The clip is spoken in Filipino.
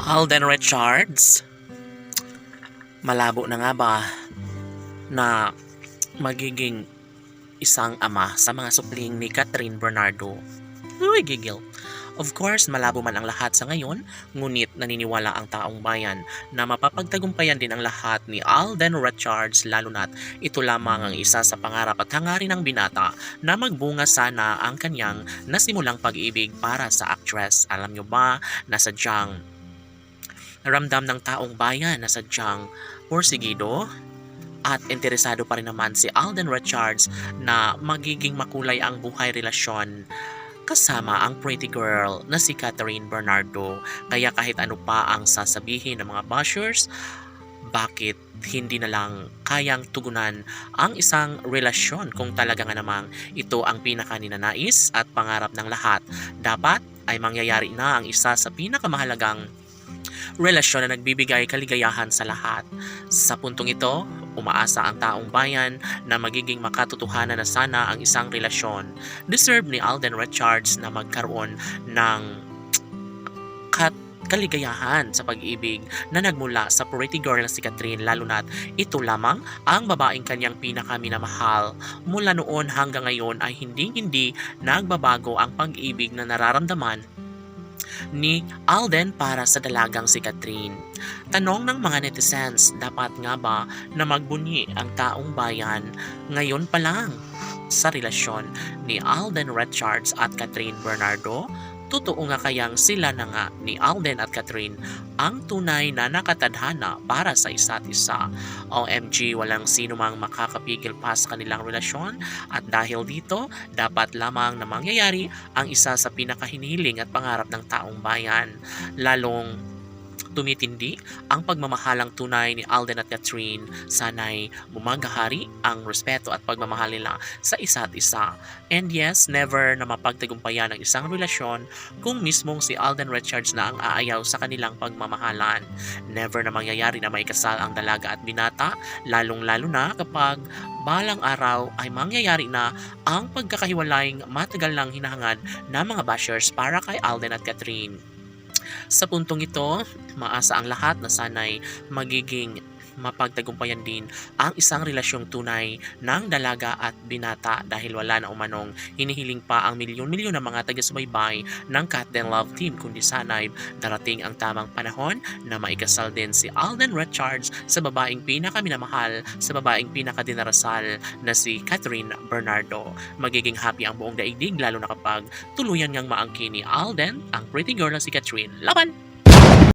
Alden Richards, malabo na nga ba na magiging isang ama sa mga supling ni Catherine Bernardo? Uy, gigil. Of course, malabo man ang lahat sa ngayon, ngunit naniniwala ang taong bayan na mapapagtagumpayan din ang lahat ni Alden Richards, lalo na't ito lamang ang isa sa pangarap at hangarin ng binata na magbunga sana ang kanyang nasimulang pag-ibig para sa actress. Alam nyo ba na sadyang ramdam ng taong bayan na sadyang porsigido at interesado pa rin naman si Alden Richards na magiging makulay ang buhay relasyon kasama ang pretty girl na si Catherine Bernardo. Kaya kahit ano pa ang sasabihin ng mga bashers, bakit hindi na lang kayang tugunan ang isang relasyon kung talaga nga namang ito ang pinakaninanais at pangarap ng lahat? Dapat ay mangyayari na ang isa sa pinakamahalagang relasyon na nagbibigay kaligayahan sa lahat. Sa puntong ito, umaasa ang taong bayan na magiging makatotohanan na sana ang isang relasyon. Deserve ni Alden Richards na magkaroon ng kaligayahan sa pag-ibig na nagmula sa pretty girl na si Catherine, lalo na't ito lamang ang babaeng kanyang pinakaminamahal. Mula noon hanggang ngayon ay hindi nagbabago ang pag-ibig na nararamdaman ni Alden para sa dalagang si Catherine. Tanong ng mga netizens, dapat nga ba na magbunyi ang taong bayan ngayon pa lang sa relasyon ni Alden Richards at Catherine Bernardo? Totoo nga kayang sila na nga ni Alden at Catherine ang tunay na nakatadhana para sa isa't isa? OMG, walang sino mang makakapigil pa sa kanilang relasyon, at dahil dito, dapat lamang na mangyayari ang isa sa pinakahinihiling at pangarap ng taong bayan. Lalong tumitindi ang pagmamahalang tunay ni Alden at Catherine. Sana'y bumagahari ang respeto at pagmamahal nila sa isa't isa. And yes, never na mapagtagumpayan ang isang relasyon kung mismong si Alden Richards na ang aayaw sa kanilang pagmamahalan. Never na mangyayari na may kasal ang dalaga at binata, lalong-lalo na kapag balang araw ay mangyayari na ang pagkakahiwalaing matagal nang hinahangad ng mga bashers para kay Alden at Catherine. Sa puntong ito, maasa ang lahat na sana'y magiging mapagtagumpayan din ang isang relasyong tunay ng dalaga at binata, dahil wala na umanong hinihiling pa ang milyon-milyon na mga taga-subaybay ng Cat Den Love Team, kundi sana'y darating ang tamang panahon na maikasal din si Alden Richards sa babaeng pinakaminamahal, sa babaeng pinakadinarasal na si Catherine Bernardo. Magiging happy ang buong daigdig, lalo na kapag tuluyan ngang maangkin ni Alden ang pretty girl na si Catherine. Laban!